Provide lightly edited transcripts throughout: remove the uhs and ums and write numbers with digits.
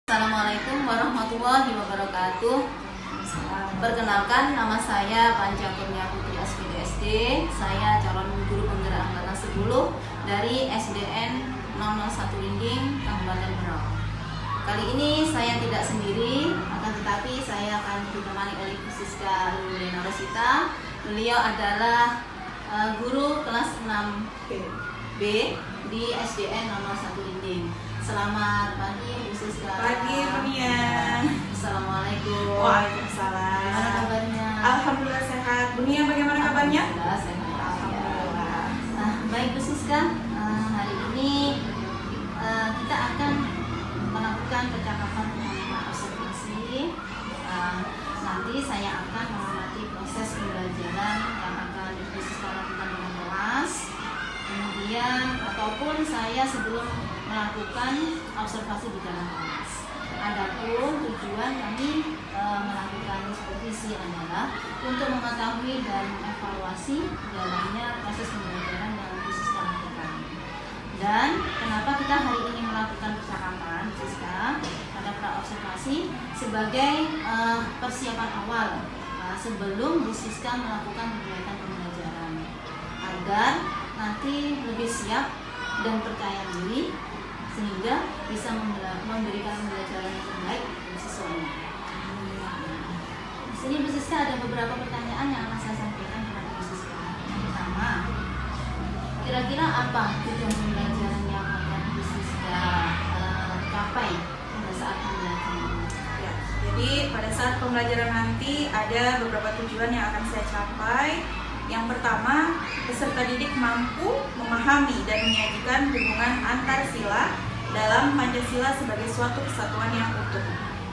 Assalamualaikum warahmatullahi wabarakatuh. Perkenalkan, nama saya Panca Kurnia Putri SPD. Saya calon guru penggerak angkatan 10 dari SDN 001 Linding, Kabupaten Berau. Kali ini saya tidak sendiri, akan tetapi saya akan ditemani oleh Bu Siska Lulena Rosita. Beliau adalah guru kelas 6B di SDN 001 Linding. Selamat pagi Bu Siska. Pagi Bunia. Assalamualaikum. Waalaikumsalam. Gimana kabarnya? Alhamdulillah sehat. Bunia bagaimana kabarnya? Alhamdulillah sehat. Alhamdulillah. Baik Bu Siska, hari ini kita akan melakukan percakapan mengenai observasi. Nanti saya akan mengamati proses pembelajaran yang akan Bu Siska lakukan dengan kelas. Kemudian ataupun saya sebelum melakukan observasi di dalam kelas. Adapun tujuan kami melakukan supervisi adalah untuk mengetahui dan mengevaluasi jalannya proses pembelajaran yang Siska lakukan. Dan kenapa kita hari ini melakukan percakapan Siska pada pra-observasi sebagai persiapan awal sebelum Bu Siska melakukan kegiatan pembelajaran agar nanti lebih siap dan percaya diri sehingga bisa memberikan pembelajaran yang terbaik dan sesuai. Di sini Bu Siska ada beberapa pertanyaan yang akan saya sampaikan kepada Bu Siska. Yang pertama, kira-kira apa tujuan pembelajaran yang akan Bu Siska capai pada saat pembelajaran? Ya, jadi pada saat pembelajaran nanti ada beberapa tujuan yang akan saya capai. Yang pertama, peserta didik mampu memahami dan menyajikan hubungan antar sila dalam Pancasila sebagai suatu kesatuan yang utuh.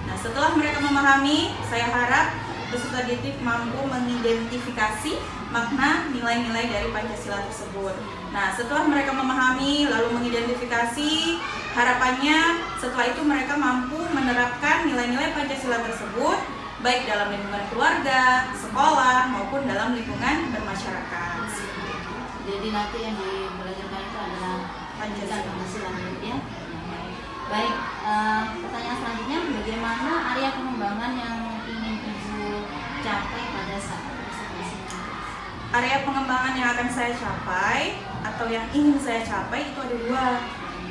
Nah, setelah mereka memahami, saya harap peserta didik mampu mengidentifikasi makna nilai-nilai dari Pancasila tersebut. Nah, setelah mereka memahami lalu mengidentifikasi, harapannya setelah itu mereka mampu menerapkan nilai-nilai Pancasila tersebut baik dalam lingkungan keluarga, sekolah, maupun dalam lingkungan bermasyarakat. Jadi nanti yang dibelajarkan itu adalah Pancasila ya. Baik, pertanyaan selanjutnya, bagaimana area pengembangan yang ingin Ibu capai pada saat observasi? Area pengembangan yang akan saya capai atau yang ingin saya capai itu ada dua.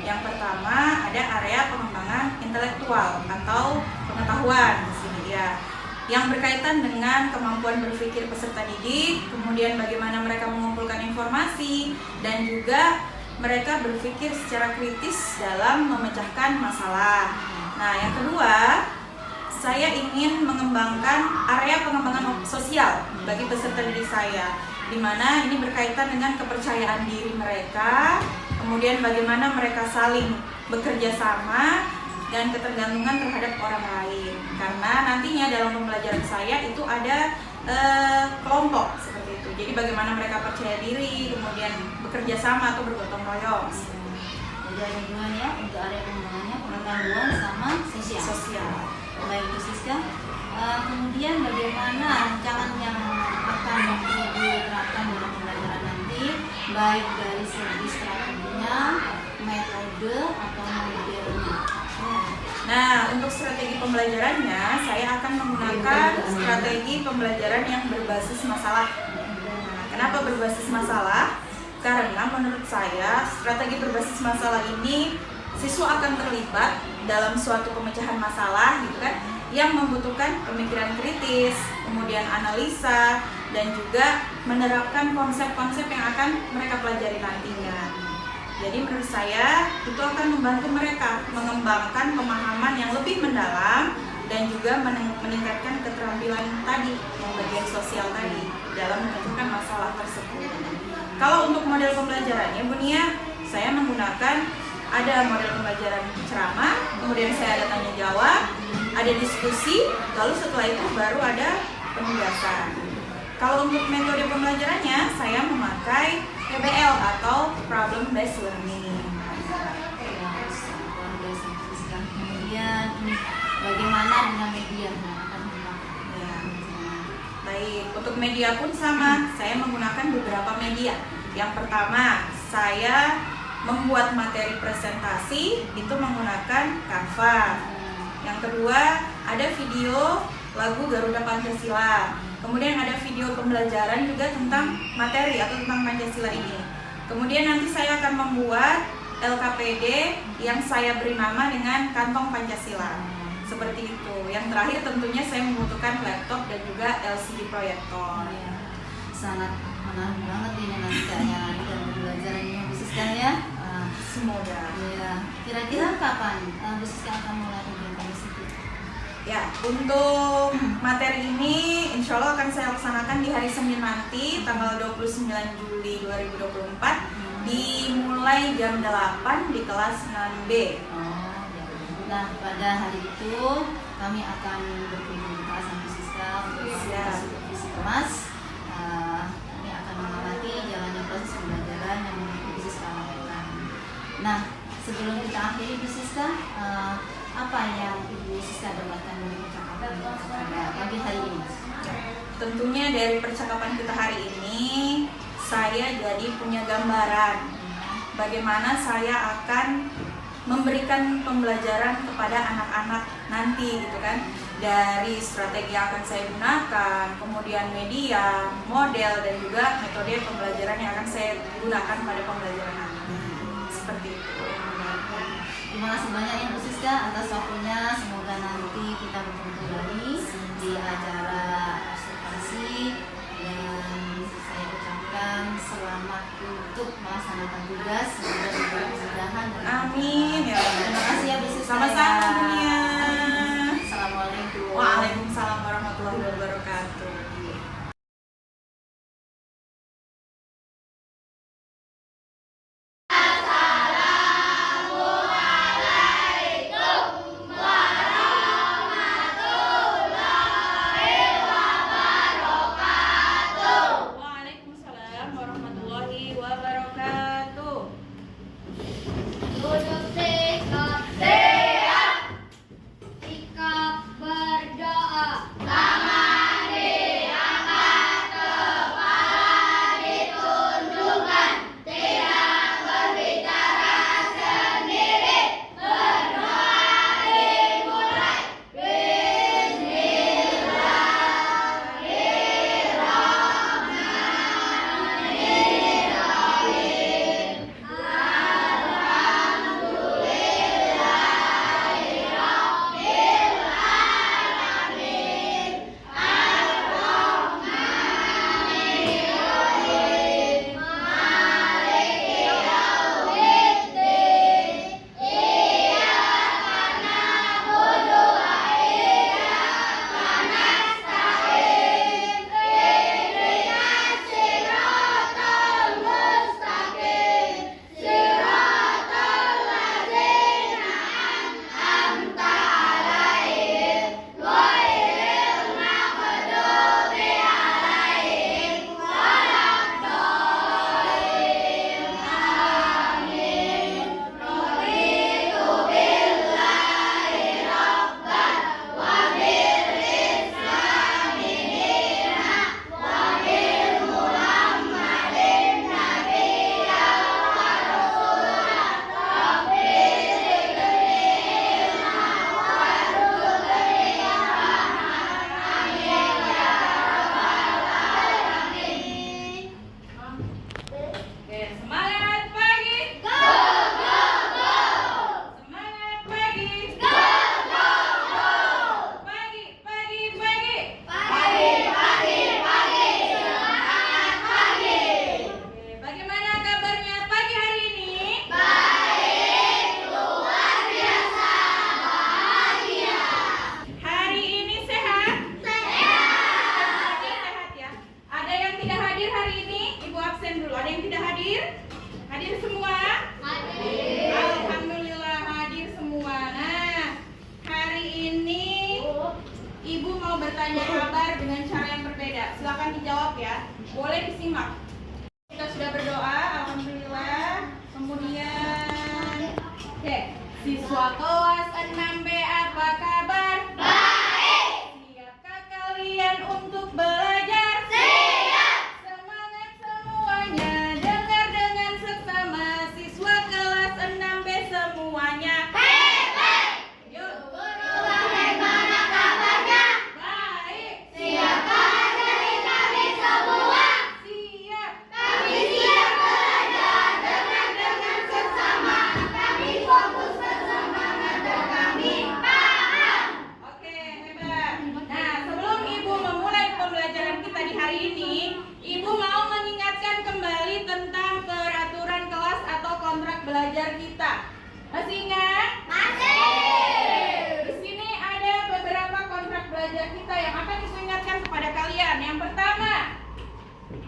Yang pertama ada area pengembangan intelektual atau pengetahuan di sini ya, yang berkaitan dengan kemampuan berpikir peserta didik, kemudian bagaimana mereka mengumpulkan informasi, dan juga mereka berpikir secara kritis dalam memecahkan masalah. Nah, yang kedua, saya ingin mengembangkan area pengembangan sosial bagi peserta didik saya, di mana ini berkaitan dengan kepercayaan diri mereka, kemudian bagaimana mereka saling bekerja sama dan ketergantungan terhadap orang lain. Karena nantinya dalam pembelajaran saya itu ada kelompok seperti itu. Jadi bagaimana mereka percaya diri, kemudian bekerja sama atau bergotong royong. Jadi ada dua ya untuk area pengembangannya, pengetahuan sama sosial. Baik Bu Siska, kemudian bagaimana rancangan yang akan Ibu terapkan dalam pembelajaran nanti, baik dari segi strateginya, metode atau modelnya? Nah, untuk strategi pembelajarannya, saya akan menggunakan strategi pembelajaran yang berbasis masalah. Nah, kenapa berbasis masalah? Karena menurut saya, strategi berbasis masalah ini siswa akan terlibat dalam suatu pemecahan masalah, gitu kan, yang membutuhkan pemikiran kritis, kemudian analisa, dan juga menerapkan konsep-konsep yang akan mereka pelajari nantinya. Jadi menurut saya itu akan membantu mereka mengembangkan pemahaman yang lebih mendalam dan juga meningkatkan keterampilan tadi, yang bagian sosial tadi dalam memecahkan masalah tersebut. Kalau untuk model pembelajarannya, Bunia, saya menggunakan ada model pembelajaran ceramah, kemudian saya ada tanya jawab, ada diskusi, lalu setelah itu baru ada penugasan. Kalau untuk metode pembelajarannya, saya memakai PBL atau Problem Based Learning. Kemudian bagaimana dengan media yang akan dipakai? Ya. Baik, untuk media pun sama. Saya menggunakan beberapa media. Yang pertama, saya membuat materi presentasi itu menggunakan Canva. Yang kedua, ada video lagu Garuda Pancasila. Kemudian ada video pembelajaran juga tentang materi atau tentang Pancasila ini. Kemudian nanti saya akan membuat LKPD yang saya beri nama dengan Kantong Pancasila. Seperti itu. Yang terakhir tentunya saya membutuhkan laptop dan juga LCD proyektor. Iya. Sangat menarik banget ini nanti kayaknya dan pembelajarannya Bu Siska ya. Semoga. Iya. Kira-kira kapan Bu Siska akan mulai ujian komisi? Ya, untuk materi ini insya Allah akan saya laksanakan di hari Senin nanti, tanggal 29 Juli 2024, dimulai jam 8 di kelas 6B. Oh, ya. Nah, pada hari itu kami akan berkunjung ke kelas Bu Siska untuk supervisi kelas. Kami akan mengamati jalannya proses pembelajaran yang Bu Siska lakukan. Nah, sebelum kita akhiri Bu Siska, apa yang Ibu Siska dapatkan dari percakapan pada pagi hari ini? Tentunya dari percakapan kita hari ini, saya jadi punya gambaran bagaimana saya akan memberikan pembelajaran kepada anak-anak nanti gitu kan. Dari strategi yang akan saya gunakan, kemudian media, model, dan juga metode pembelajaran yang akan saya gunakan pada pembelajaran nanti. Seperti itu. Terima kasih banyak ya Bu Siska atas waktunya. Semoga nanti kita bertemu kembali di acara observasi, dan saya ucapkan selamat untuk melaksanakan tugas. Semoga diberi kemudahan dan Amin ya. terima kasih ya Bu Siska. Sama-sama dunia. Assalamualaikum. Waalaikumsalam warahmatullahi wabarakatuh. Waalaikumsalam warahmatullahi wabarakatuh. Duduk sikap siap, sikap berdoa, tangan diangkat, kepala ditundukkan, tidak berbicara sendiri, berdoa dimulai. Oke, semangat pagi. Semangat pagi. Pagi, pagi, pagi. Oke, bagaimana kabarnya pagi hari ini? Hari ini sehat? Sehat ya. Ada yang tidak hadir hari ini? Ibu absen dulu. Ada yang tidak hadir? Hadir semua? Alhamdulillah hadir semua. Nah, hari ini Ibu mau bertanya kabar dengan cara yang berbeda. Silakan dijawab ya. Boleh disimak. Kita sudah berdoa, alhamdulillah. Kemudian, oke, siswa kelas 6B apa kabar? Siapkah kalian untuk belajar? Semangat semuanya, dengar dengan seksama, siswa kelas 6B semuanya. Yuk.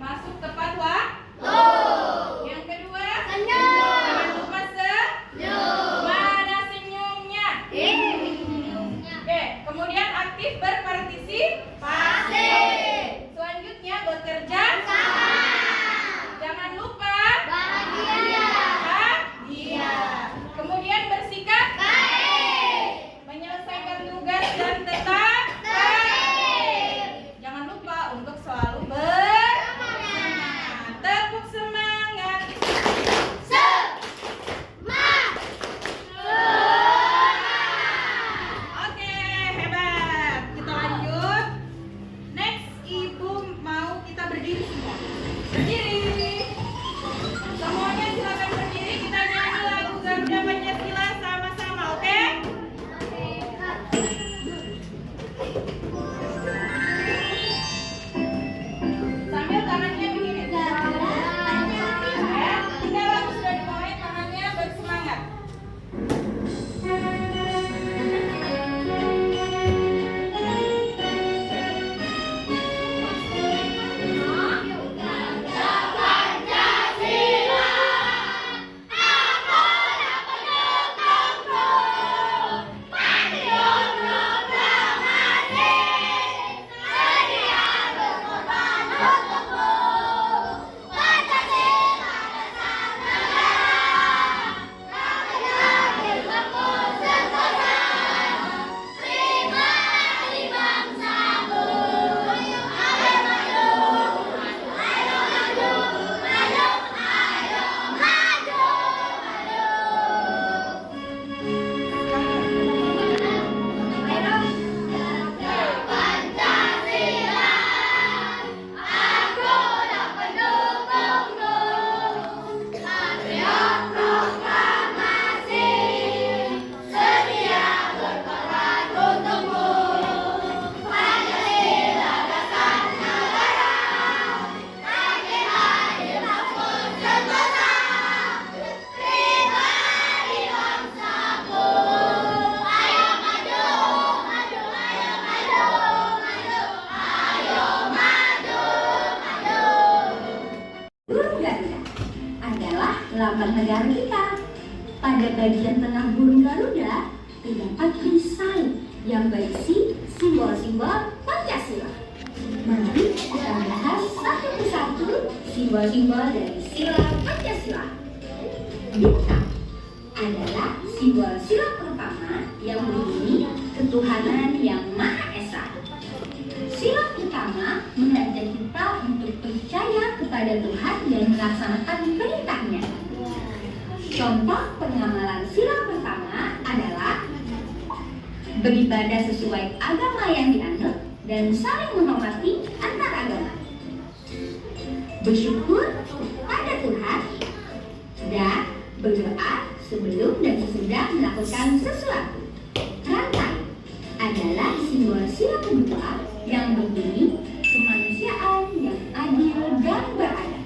Masuk tepat waktu. Yang kedua, Senyum. jangan lupa mana senyumnya. Oke, kemudian aktif berpartisipasi. Selanjutnya bekerja sama. Jangan lupa Bahagia. Kemudian bersikap Baik. menyelesaikan tugas dan tetap Baik. jangan lupa untuk selalu bersemangat. Tepuk semangat. Oke, hebat. Kita lanjut. Next, Ibu mau kita berdiri semua. Berdiri. Semuanya silakan berdiri. Kita nyanyi lagu Garuda Pancasila sama-sama, oke? Sambil tangannya begini. Ya, ketika lagu sudah dimulai, tangannya bersemangat. Burung Garuda adalah lambang negara kita. Pada bagian tengah burung Garuda terdapat perisai yang berisi simbol-simbol Pancasila. Mari kita bahas satu persatu simbol-simbol dari sila Pancasila. Bintang adalah simbol sila pertama yang berbunyi ketuhanan yang Maha Esa. Sila pertama mengajak kita untuk percaya kepada Tuhan dan melaksanakan perintahnya. Contoh pengamalan sila pertama adalah beribadah sesuai agama yang dianut dan saling menghormati antar agama. Bersyukur pada Tuhan dan berdoa sebelum dan sesudah melakukan sesuatu. Rantai adalah simbol sila kedua yang berbunyi kemanusiaan yang adil dan beradab.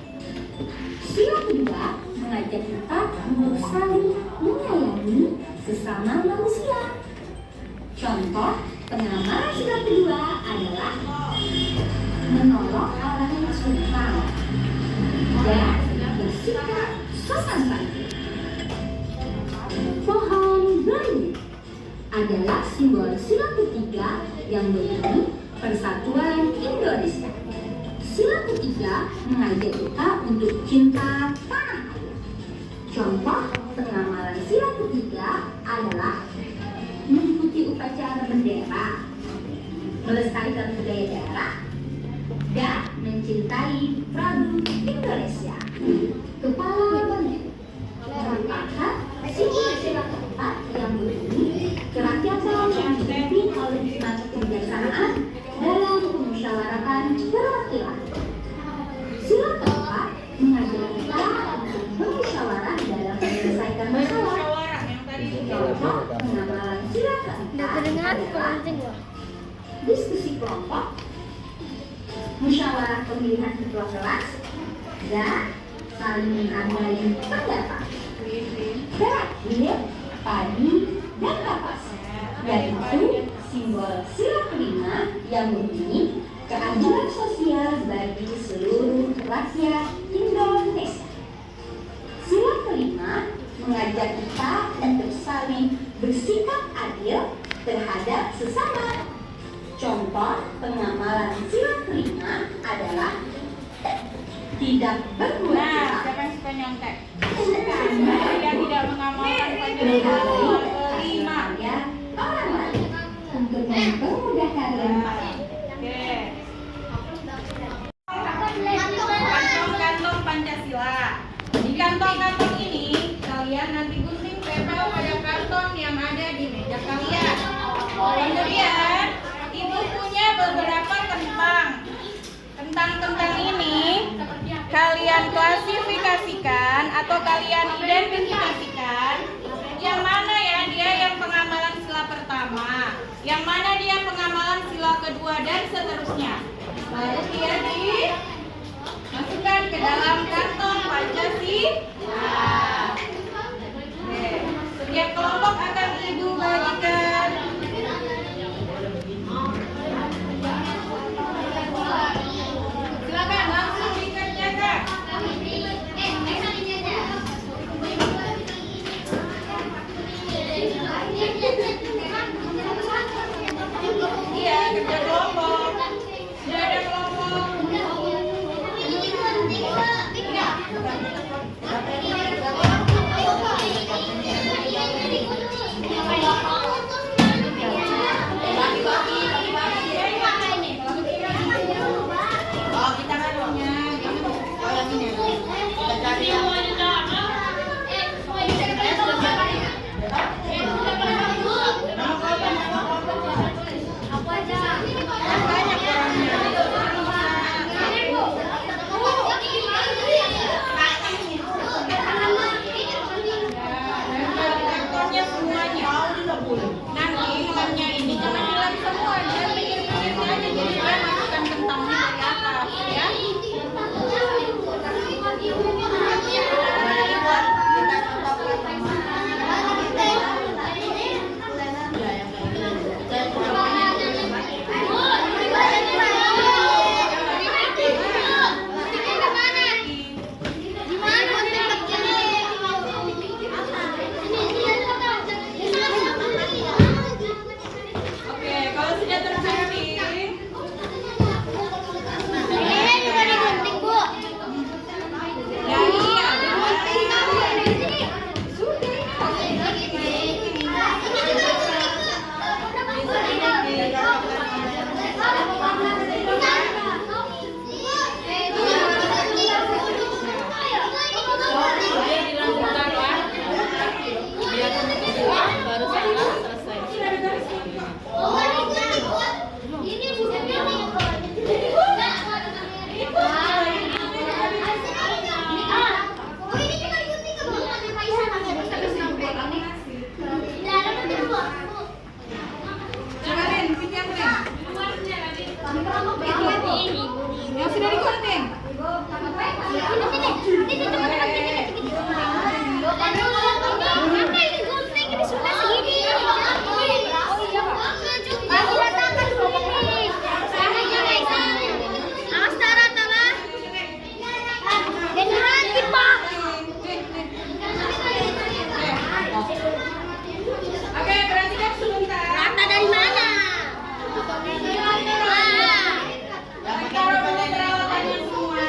Sila kedua mengajak kita untuk saling menyayangi sesama manusia. Contoh pengamalan sila kedua adalah menolong orang yang kesulitan dan bersikap sopan santun. Pohon beringin adalah simbol sila ketiga yang berbunyi Persatuan Indonesia. Sila ketiga mengajak kita untuk cinta tanah air. Contoh pengamalan sila ketiga adalah mengikuti upacara bendera, melestarikan budaya daerah, dan mencintai produk Indonesia. Kepala Bendera merupakan simbol sila keempat yang berbunyi kerakyatan yang dipimpin oleh hikmat kebijaksanaan dalam pemusyawaratan perwakilan. Sila keempat mengajak kita untuk bermusyawarah dalam menyelesaikan masalah. Musyawarah yang tadi Contoh pengamalan sila keempat adalah diskusi kelompok, musyawarah pemilihan ketua kelas, dan saling menghargai pendapat. Terakhir, padi dan kapas, yaitu simbol sila kelima yang berbunyi keadilan sosial bagi seluruh rakyat. Asia Indonesia. Sila kelima mengajak kita untuk saling bersikap adil terhadap sesama. Contoh pengamalan sila kelima adalah tidak berbuat Nah, jahat, siapa yang suka nyontek? tidak Yang tidak mengamalkan Pancasila menghargai hasil kelima. karya orang lain. Untuk mempermudah kalian Oke. Kantong-kantong Pancasila. Di kantong-kantong ini kalian nanti gunting tempel pada kantong yang ada di meja kalian. Kemudian ibu punya beberapa kentang. Kentang-kentang ini kalian klasifikasikan atau kalian identifikasikan yang mana ya dia yang pengamalan sila pertama, yang mana dia pengamalan sila kedua dan seterusnya. Lalu dia dimasukkan ke dalam kantong Pancasila. Oke. Setiap kelompok akan ibu bagikan. Silakan langsung dikerjakan. Iya, kerja kelompok. Sudah ada kelompok. Oh, kita kan punya. Oh, yang ini. Kita cari yang banyak orangnya. Kantornya semuanya. Nanti lemnya ini jangan dilem semua, dia pinggir-pinggirnya aja, jadi dia masukkan kentangnya dari atas, ya. Oke, kalau sudah terjadi, ya iya. Coba Rin, pinjam Rin. Yang sudah digunting. Oke, perhatikan sebentar. Rata dari mana? Taruh dulu peralatannya semua.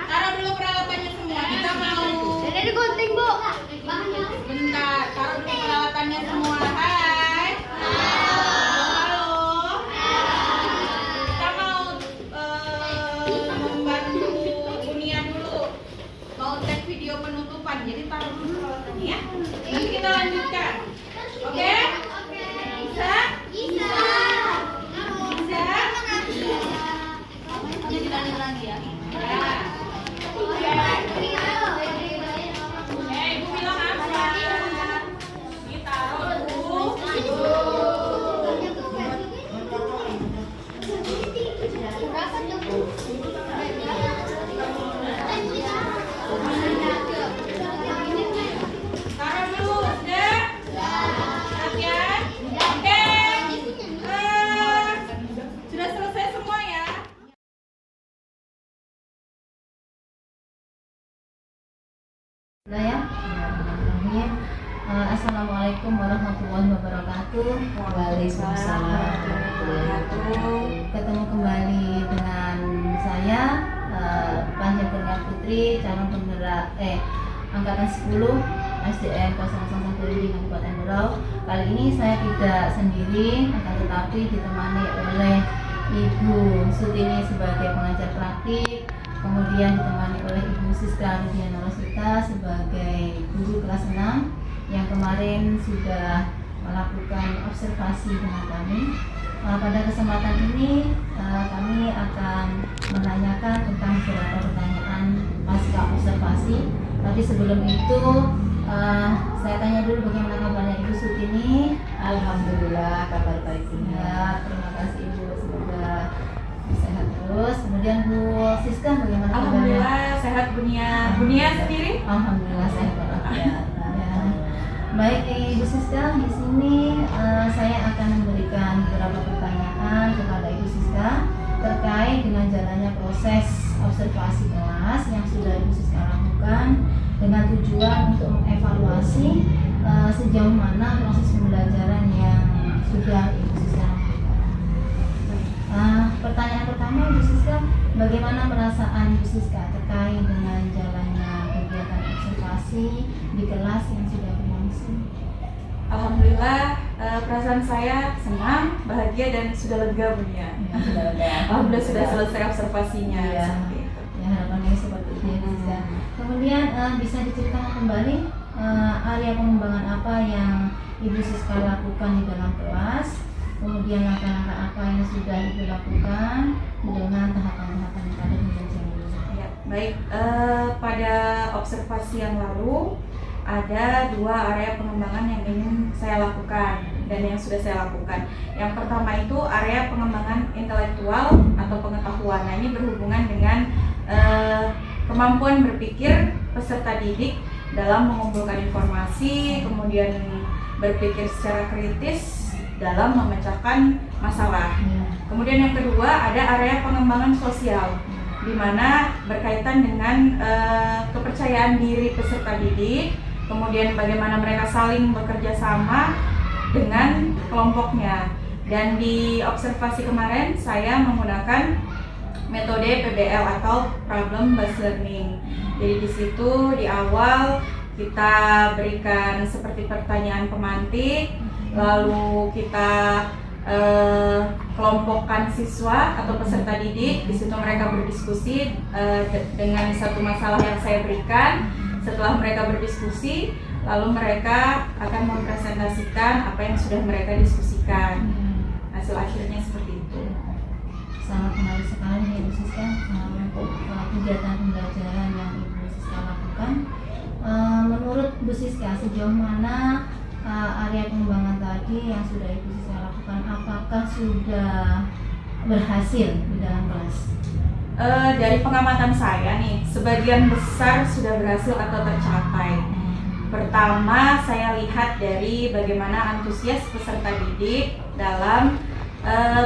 Taruh dulu peralatannya semua. Kita mau Nah ya, Bismillahirrahmanirrahim. Assalamualaikum warahmatullahi wabarakatuh. Waalaikumsalam warahmatullahi wabarakatuh. Ketemu kembali dengan saya, Panjang Kurnia Putri, calon penggerak angkatan 10 SDN 001 di Kabupaten Berau. Kali ini saya tidak sendiri, akan tetapi ditemani oleh Ibu Sutini sebagai pengajar praktik, kemudian ditemani oleh Ibu Siska Rudiana Rosita sebagai guru kelas 6 yang kemarin sudah melakukan observasi dengan kami. Pada kesempatan ini kami akan menanyakan tentang beberapa pertanyaan pasca observasi. Tapi sebelum itu saya tanya dulu bagaimana kabarnya Ibu Sutini. Alhamdulillah kabar baik Ya, terima kasih Ibu, semoga sehat terus. Kemudian Bu Siska bagaimana kabarnya? Alhamdulillah sehat Bunia. Bunia sendiri? Alhamdulillah sehat walafiat. Ya. Baik Ibu Siska, di sini saya akan memberikan beberapa pertanyaan kepada Ibu Siska terkait dengan jalannya proses observasi kelas yang sudah Ibu Siska lakukan dengan tujuan untuk mengevaluasi sejauh mana proses pembelajaran yang sudah Ibu Siska lakukan. Pertanyaan pertama Ibu Siska, bagaimana perasaan Ibu Siska terkait dengan jalannya kegiatan observasi di kelas yang sudah berlangsung? Alhamdulillah perasaan saya senang, bahagia dan sudah lega Bunia. Alhamdulillah sudah selesai observasinya. Ya, Seperti itu. ya harapannya seperti itu ya, Siska. Kemudian bisa diceritakan kembali area pengembangan apa yang Ibu Siska lakukan di dalam kelas, kemudian langkah-langkah apa yang sudah Ibu lakukan dengan tahapan-tahapan yang ada di pembelajaran. Ya, baik. Pada observasi yang lalu ada 2 area pengembangan yang ingin saya lakukan dan yang sudah saya lakukan. Yang pertama itu area pengembangan intelektual atau pengetahuan. Nah, ini berhubungan dengan kemampuan berpikir peserta didik dalam mengumpulkan informasi, kemudian berpikir secara kritis dalam memecahkan masalah. Kemudian yang kedua ada area pengembangan sosial, di mana berkaitan dengan kepercayaan diri peserta didik, kemudian bagaimana mereka saling bekerja sama dengan kelompoknya. Dan di observasi kemarin saya menggunakan metode PBL atau Problem Based Learning. Jadi di situ di awal kita berikan seperti pertanyaan pemantik, lalu kita kelompokkan siswa atau peserta didik. Di situ mereka berdiskusi dengan satu masalah yang saya berikan. Setelah mereka berdiskusi, lalu mereka akan mempresentasikan apa yang sudah mereka diskusikan. Hasil akhirnya seperti itu. Sangat menarik sekali ya Ibu Siska untuk kegiatan pembelajaran yang Ibu Siska lakukan. Menurut Bu Siska, sejauh mana area pengembangan tadi yang sudah Ibu Siska lakukan, apakah sudah berhasil di dalam kelas? Dari pengamatan saya nih, sebagian besar sudah berhasil atau tercapai. Pertama, saya lihat dari bagaimana antusias peserta didik dalam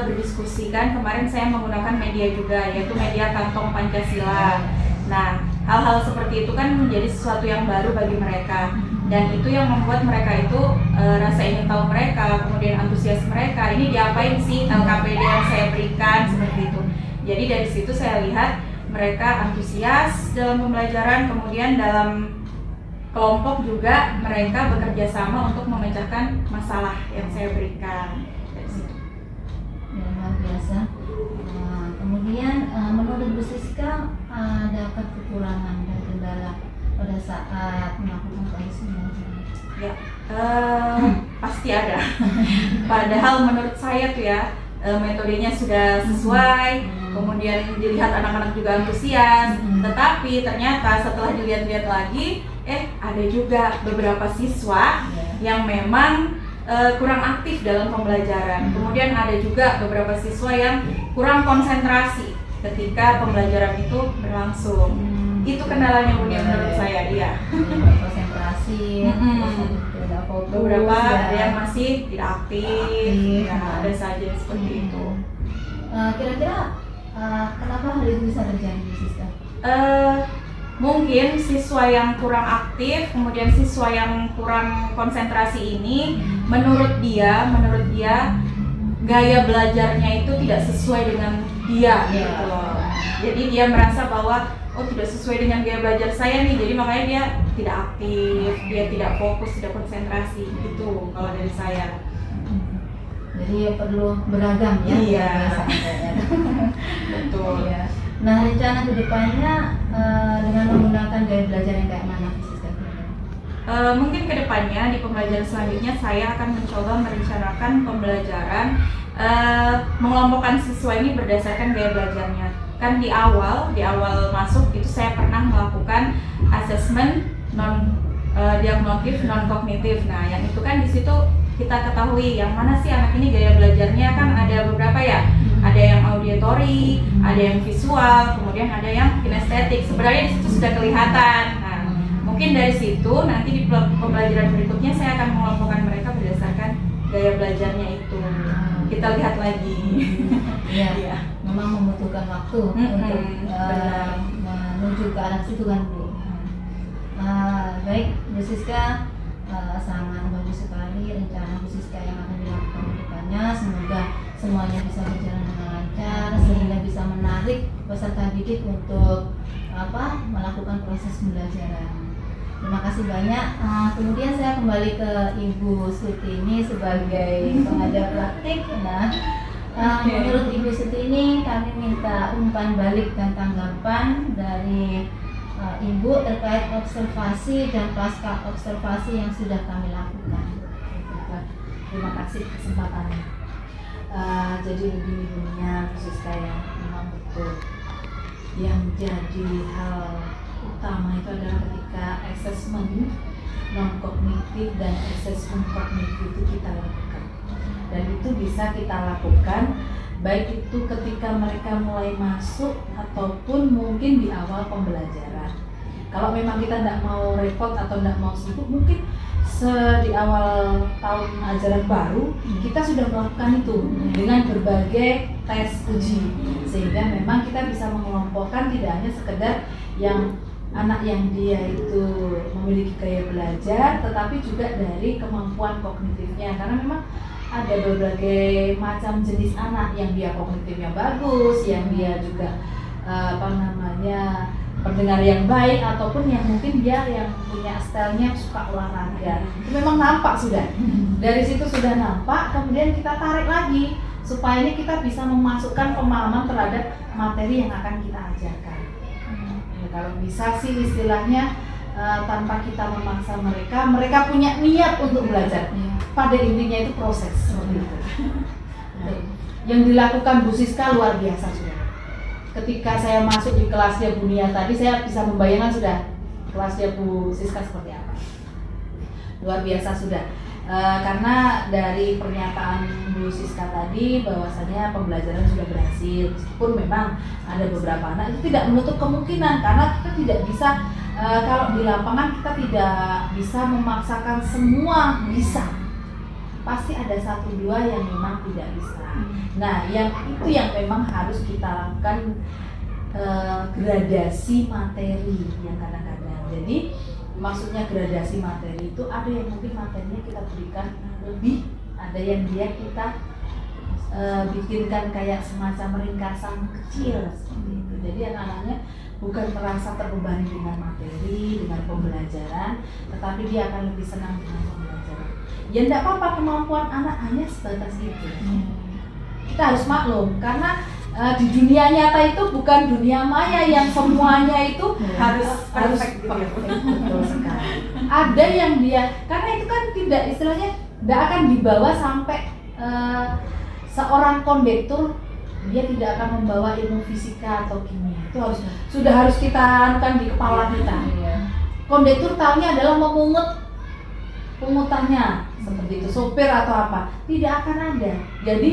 berdiskusi. Kan kemarin saya menggunakan media juga, yaitu media Kantong Pancasila. Nah, hal-hal seperti itu kan menjadi sesuatu yang baru bagi mereka, dan itu yang membuat mereka itu rasa ingin tahu mereka, kemudian antusias mereka, ini diapain sih LKPD yang saya berikan, seperti itu. Jadi dari situ saya lihat mereka antusias dalam pembelajaran, kemudian dalam kelompok juga mereka bekerja sama untuk memecahkan masalah yang saya berikan. Dari situ. Ya, luar biasa. Kemudian menurut Bu Siska, adakah kekurangan dan kendala pada saat melakukan proses pembelajaran? Ya, pasti ada. Padahal menurut saya tuh ya, metodenya sudah sesuai, kemudian dilihat anak-anak juga antusias, tetapi ternyata setelah dilihat-lihat lagi, ada juga beberapa siswa yang memang kurang aktif dalam pembelajaran. Kemudian ada juga beberapa siswa yang kurang konsentrasi ketika pembelajaran itu berlangsung. Itu kendalanya Bunia menurut saya, iya. Konsentrasi, tidak fokus, Beberapa ya. ada yang masih tidak aktif, ya, ada saja seperti itu. Kira-kira kenapa hal itu bisa terjadi Bu Siska? mungkin siswa yang kurang aktif, kemudian siswa yang kurang konsentrasi ini menurut dia gaya belajarnya itu tidak sesuai dengan dia gitu loh. Jadi dia merasa bahwa oh tidak sesuai dengan gaya belajar saya nih, jadi makanya dia tidak aktif, dia tidak fokus, tidak konsentrasi gitu kalau dari saya. Jadi ya perlu beragam ya. Iya. Betul. Ya. Nah, rencana kedepannya dengan menggunakan gaya belajar yang kayak mana Siska? Mungkin kedepannya di pembelajaran selanjutnya saya akan mencoba merencanakan pembelajaran mengelompokkan siswa ini berdasarkan gaya belajarnya. Kan di awal masuk itu saya pernah melakukan asesmen non diagnostik non kognitif. Nah, yang itu kan di situ kita ketahui yang mana sih anak ini gaya belajarnya kan ada beberapa ya. Ada yang auditory, ada yang visual, kemudian ada yang kinestetik. Sebenarnya di situ sudah kelihatan. Nah, mungkin dari situ nanti di pembelajaran berikutnya saya akan mengelompokkan mereka berdasarkan gaya belajarnya itu. Kita lihat lagi. Iya. Memang membutuhkan waktu untuk menuju ke arah situ kan Bu. Baik Bu Siska, sangat bagus sekali rencana Bu Siska yang akan dilakukan ke depannya. Semoga semuanya bisa berjalan dengan lancar sehingga bisa menarik peserta didik untuk melakukan proses pembelajaran. Terima kasih banyak. Kemudian saya kembali ke Ibu Sutini sebagai pengajar praktik. Menurut Ibu Sutini, kami minta umpan balik dan tanggapan dari Ibu terkait observasi dan pasca observasi yang sudah kami lakukan. Terima kasih kesempatannya. Jadi begini-begininya khusus saya memang betul yang jadi hal utama itu adalah ketika assessment non kognitif dan assessment kognitif itu kita lakukan, dan itu bisa kita lakukan baik itu ketika mereka mulai masuk ataupun mungkin di awal pembelajaran. Kalau memang kita tidak mau repot atau tidak mau sibuk, mungkin di awal tahun ajaran baru kita sudah melakukan itu dengan berbagai tes uji, sehingga memang kita bisa mengelompokkan tidak hanya sekedar yang anak yang dia itu memiliki gaya belajar, tetapi juga dari kemampuan kognitifnya, karena memang ada berbagai macam jenis anak yang dia kognitifnya bagus, yang dia juga pendengar yang baik, ataupun yang mungkin dia yang punya stylenya suka olahraga. Itu memang nampak sudah. Dari situ sudah nampak, kemudian kita tarik lagi supaya ini kita bisa memasukkan pemahaman terhadap materi yang akan kita ajarkan. Ya, kalau bisa sih istilahnya tanpa kita memaksa mereka punya niat untuk belajar. Pada intinya itu proses seperti itu. Nah, yang dilakukan Bu Siska luar biasa sudah. Ketika saya masuk di kelasnya Bu Nia tadi, saya bisa membayangkan sudah kelasnya Bu Siska seperti apa. Luar biasa sudah. Karena dari pernyataan Bu Siska tadi bahwasanya pembelajaran sudah berhasil, meskipun memang ada beberapa anak itu tidak menutup kemungkinan, karena kita tidak bisa kalau di lapangan kita tidak bisa memaksakan semua bisa. Pasti ada 1-2 yang memang tidak bisa. Nah, yang itu yang memang harus kita lakukan gradasi materi yang kadang-kadang. Jadi maksudnya gradasi materi itu ada yang mungkin materinya kita berikan lebih, ada yang dia kita bikinkan kayak semacam ringkasan kecil seperti itu. Jadi anak-anaknya bukan merasa terbebani dengan materi, dengan pembelajaran, tetapi dia akan lebih senang dengan pembelajaran. Ya tidak apa-apa, kemampuan anak hanya sebatas itu. Kita harus maklum, karena di dunia nyata itu bukan dunia maya yang semuanya itu harus perfect. Betul sekali. Ada yang dia, karena itu kan tidak, istilahnya tidak akan dibawa sampai seorang kondektur dia tidak akan membawa ilmu fisika atau kimia. Itu harus kita anukan di kepala kita. Kondektur tahunya adalah memungut pungutannya seperti itu, sopir atau apa, tidak akan ada. Jadi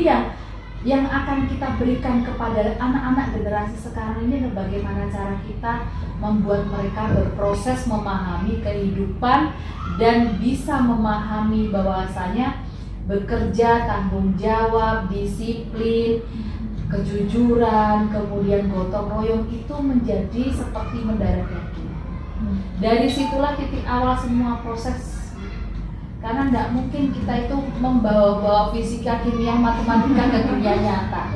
yang akan kita berikan kepada anak-anak generasi sekarang ini adalah bagaimana cara kita membuat mereka berproses memahami kehidupan dan bisa memahami bahwasanya bekerja, tanggung jawab, disiplin, kejujuran, kemudian gotong royong itu menjadi seperti mendarah daging. Dari situlah titik awal semua proses. Karena tidak mungkin kita itu membawa-bawa fisika, kimia, matematika ke dunia nyata.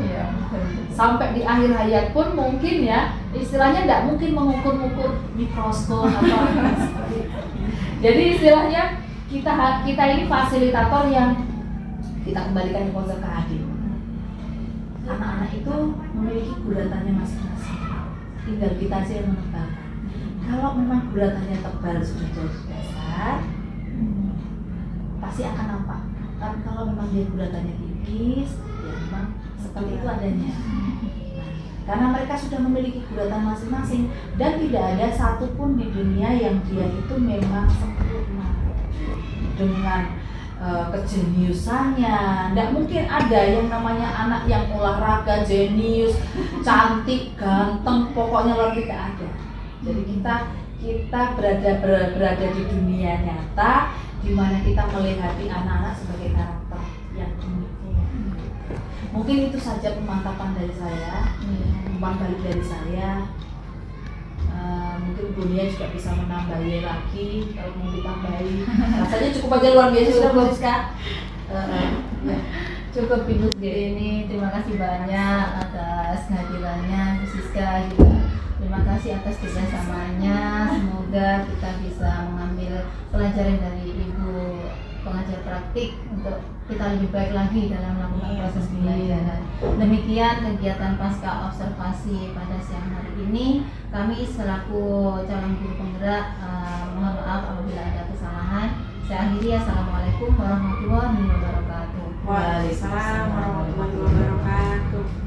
Sampai di akhir hayat pun mungkin ya, istilahnya tidak mungkin mengukur-ukur mikroskop atau seperti itu. Jadi istilahnya kita ini fasilitator yang kita kembalikan ke konsep keadilan. Anak-anak itu memiliki gulatannya masing-masing. Tinggal kita sih yang menebalkan. Kalau memang gulatannya tebal sudah jadi dasar, pasti akan nampak. Tapi kalau memang dia gulatannya tipis, ya memang seperti itu adanya. Nah, karena mereka sudah memiliki gulatan masing-masing dan tidak ada satupun di dunia yang dia itu memang sempurna dengan kejeniusannya. Tidak mungkin ada yang namanya anak yang olahraga, jenius, cantik, ganteng, pokoknya tidak ada. Jadi kita berada di dunia nyata di mana kita melihat anak-anak sebagai karakter yang unik. Mungkin itu saja pemantapan dari saya, umpan balik dari saya. Mungkin Bunia juga bisa menambahi lagi kalau mau ditambahi. Rasanya cukup aja luar biasa sudah Bu Siska. Ya, cukup Ibu ini, terima kasih banyak atas kehadirannya Bu Siska juga. Terima kasih atas kerjasamanya. Semoga kita bisa mengambil pelajaran dari Ibu pengajar praktik untuk kita lebih baik lagi dalam melakukan proses pembelajaran. Demikian kegiatan pasca observasi pada siang hari ini. Kami selaku calon guru penggerak mohon maaf apabila ada kesalahan. Saya akhiri. Assalamualaikum warahmatullahi wabarakatuh. Waalaikumsalam warahmatullahi wabarakatuh.